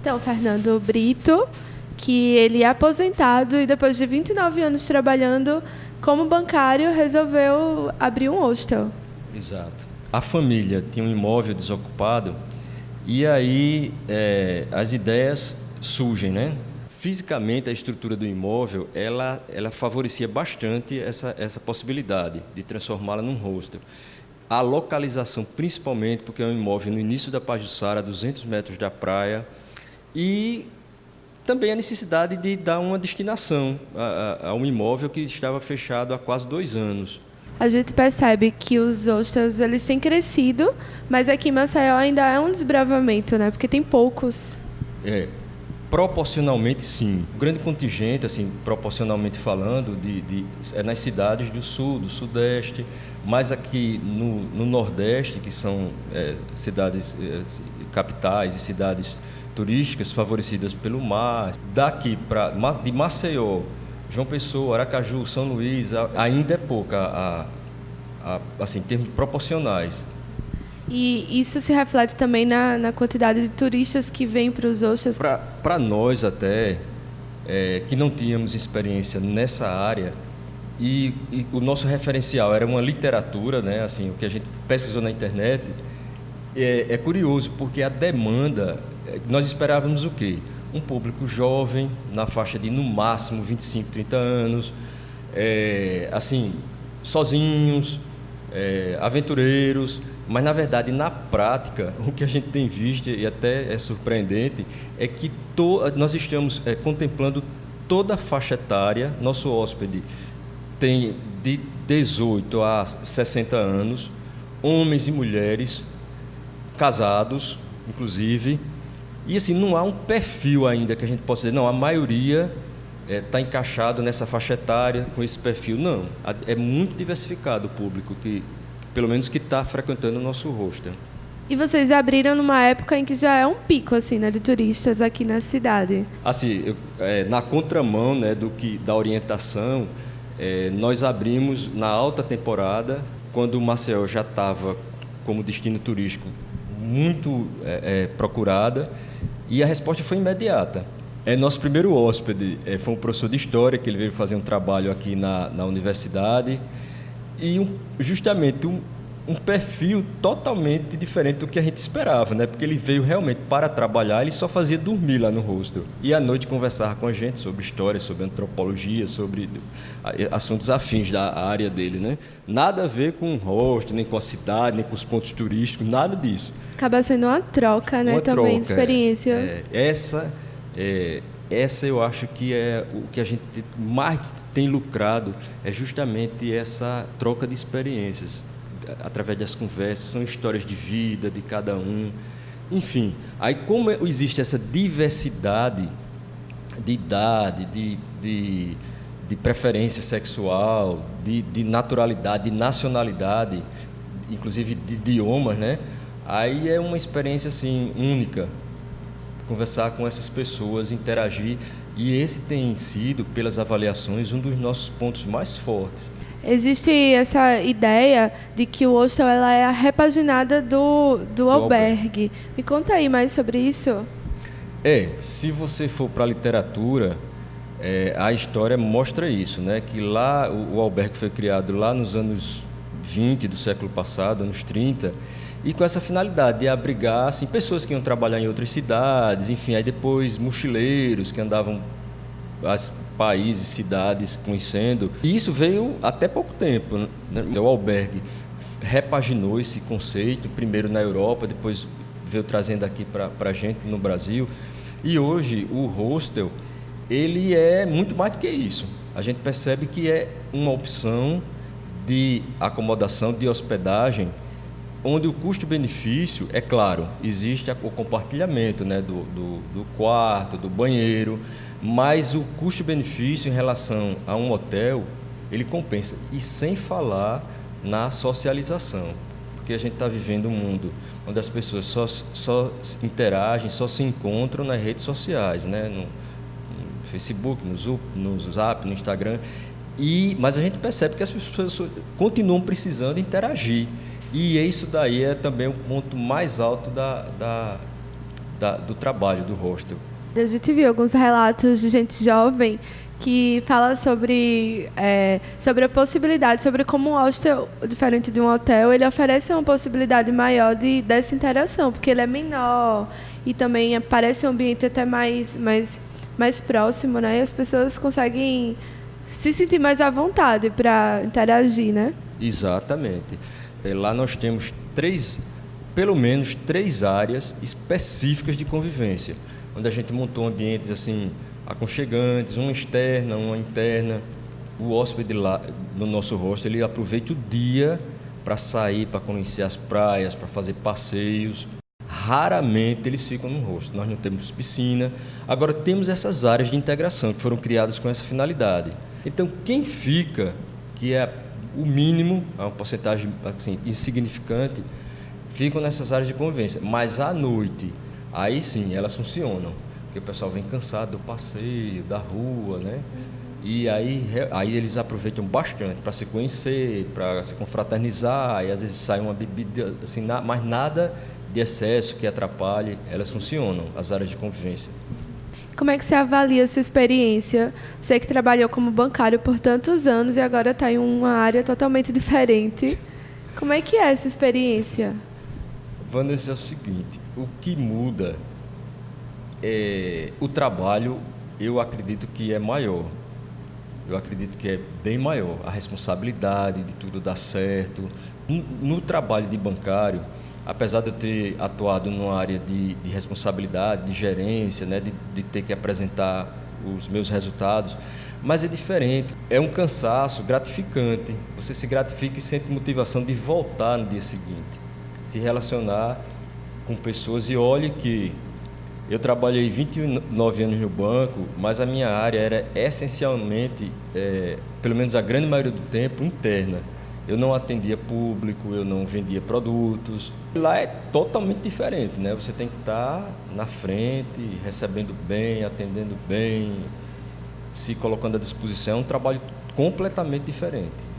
Então, Fernando Brito, que ele é aposentado e depois de 29 anos trabalhando como bancário, resolveu abrir um hostel. Exato. A família tinha um imóvel desocupado e aí as ideias surgem, né? Fisicamente, a estrutura do imóvel, ela favorecia bastante essa possibilidade de transformá-la num hostel. A localização, principalmente, porque é um imóvel no início da Pajuçara, a 200 metros da praia, e também a necessidade de dar uma destinação a um imóvel que estava fechado há quase 2 anos. A gente percebe que os hostels eles têm crescido, mas aqui em Maceió ainda é um desbravamento, né? Porque tem poucos. Proporcionalmente, sim. O grande contingente, assim, proporcionalmente falando, é nas cidades do sul, do sudeste, mas aqui no nordeste, que são cidades capitais e cidades turísticas favorecidas pelo mar. Daqui de Maceió, João Pessoa, Aracaju, São Luís, ainda é pouca, assim, em termos proporcionais. E isso se reflete também na quantidade de turistas que vêm para os hostels? Para nós até, que não tínhamos experiência nessa área, e o nosso referencial era uma literatura, né, assim, o que a gente pesquisou na internet, é curioso, porque a demanda, nós esperávamos o quê? Um público jovem, na faixa de, no máximo, 25, 30 anos, assim, sozinhos, aventureiros, mas, na verdade, na prática, o que a gente tem visto, e até é surpreendente, é que nós estamos contemplando toda a faixa etária. Nosso hóspede tem de 18 a 60 anos, homens e mulheres, casados, inclusive, e assim, não há um perfil ainda que a gente possa dizer, não, a maioria está encaixado nessa faixa etária com esse perfil. Não, é muito diversificado o público pelo menos que está frequentando o nosso hostel. E vocês abriram numa época em que já é um pico, assim, né, de turistas aqui na cidade. Assim, na contramão, né, da orientação, nós abrimos na alta temporada, quando o Maceió já estava como destino turístico muito procurada, e a resposta foi imediata. Nosso primeiro hóspede foi um professor de História, que ele veio fazer um trabalho aqui na universidade, e justamente um perfil totalmente diferente do que a gente esperava, né? Porque ele veio realmente para trabalhar, ele só fazia dormir lá no hostel. E à noite conversava com a gente sobre história, sobre antropologia, sobre assuntos afins da área dele, né? Nada a ver com o hostel, nem com a cidade, nem com os pontos turísticos, nada disso. Acaba sendo uma troca, né? Também de experiência. Essa eu acho que é o que a gente mais tem lucrado, é justamente essa troca de experiências, através das conversas, são histórias de vida de cada um, enfim. Aí, como existe essa diversidade de idade, de preferência sexual, de naturalidade, de nacionalidade, inclusive de idiomas, né? Aí é uma experiência assim única, conversar com essas pessoas, interagir, e esse tem sido, pelas avaliações, um dos nossos pontos mais fortes. Existe essa ideia de que o hostel ela é a repaginada do albergue. Me conta aí mais sobre isso. Se você for para a literatura, a história mostra isso, né? Que lá o albergue foi criado lá nos anos 20 do século passado, anos 30, e com essa finalidade de abrigar assim, pessoas que iam trabalhar em outras cidades, enfim, aí depois mochileiros que andavam as países, cidades conhecendo. E isso veio até pouco tempo, né? O albergue repaginou esse conceito, primeiro na Europa, depois veio trazendo aqui para a gente no Brasil. E hoje o hostel, ele é muito mais do que isso. A gente percebe que é uma opção de acomodação, de hospedagem, onde o custo-benefício, é claro, existe o compartilhamento, né, do quarto, do banheiro, mas o custo-benefício em relação a um hotel, ele compensa. E sem falar na socialização, porque a gente está vivendo um mundo onde as pessoas só interagem, só se encontram nas redes sociais, né, no Facebook, no Zap, no Instagram, mas a gente percebe que as pessoas continuam precisando interagir. E isso daí é também o ponto mais alto do trabalho do hostel. A gente viu alguns relatos de gente jovem que fala sobre a possibilidade, sobre como um hostel, diferente de um hotel, ele oferece uma possibilidade maior dessa interação, porque ele é menor e também parece um ambiente até mais próximo, né? E as pessoas conseguem se sentir mais à vontade para interagir, né? Exatamente. Lá nós temos pelo menos três áreas específicas de convivência, onde a gente montou ambientes assim aconchegantes, uma externa, uma interna. O hóspede lá no nosso hostel, ele aproveita o dia para sair, para conhecer as praias, para fazer passeios. Raramente eles ficam no hostel. Nós não temos piscina. Agora temos essas áreas de integração que foram criadas com essa finalidade. Então quem fica, que é o mínimo, é uma porcentagem assim, insignificante, ficam nessas áreas de convivência. Mas à noite, aí sim, elas funcionam. Porque o pessoal vem cansado do passeio, da rua, né? E aí eles aproveitam bastante para se conhecer, para se confraternizar, e às vezes sai uma bebida, assim, mas nada de excesso que atrapalhe. Elas funcionam, as áreas de convivência. Como é que você avalia essa experiência? Você que trabalhou como bancário por tantos anos e agora está em uma área totalmente diferente. Como é que é essa experiência? Vanessa, é o seguinte, o que muda o trabalho, eu acredito que é maior. Eu acredito que é bem maior. A responsabilidade de tudo dar certo. No trabalho de bancário, apesar de eu ter atuado numa área de responsabilidade, de gerência, né, de ter que apresentar os meus resultados, mas é diferente. É um cansaço gratificante. Você se gratifica e sente motivação de voltar no dia seguinte, se relacionar com pessoas. E olhe que eu trabalhei 29 anos no banco, mas a minha área era essencialmente, pelo menos a grande maioria do tempo, interna. Eu não atendia público, eu não vendia produtos. Lá é totalmente diferente, né? Você tem que estar na frente, recebendo bem, atendendo bem, se colocando à disposição. É um trabalho completamente diferente.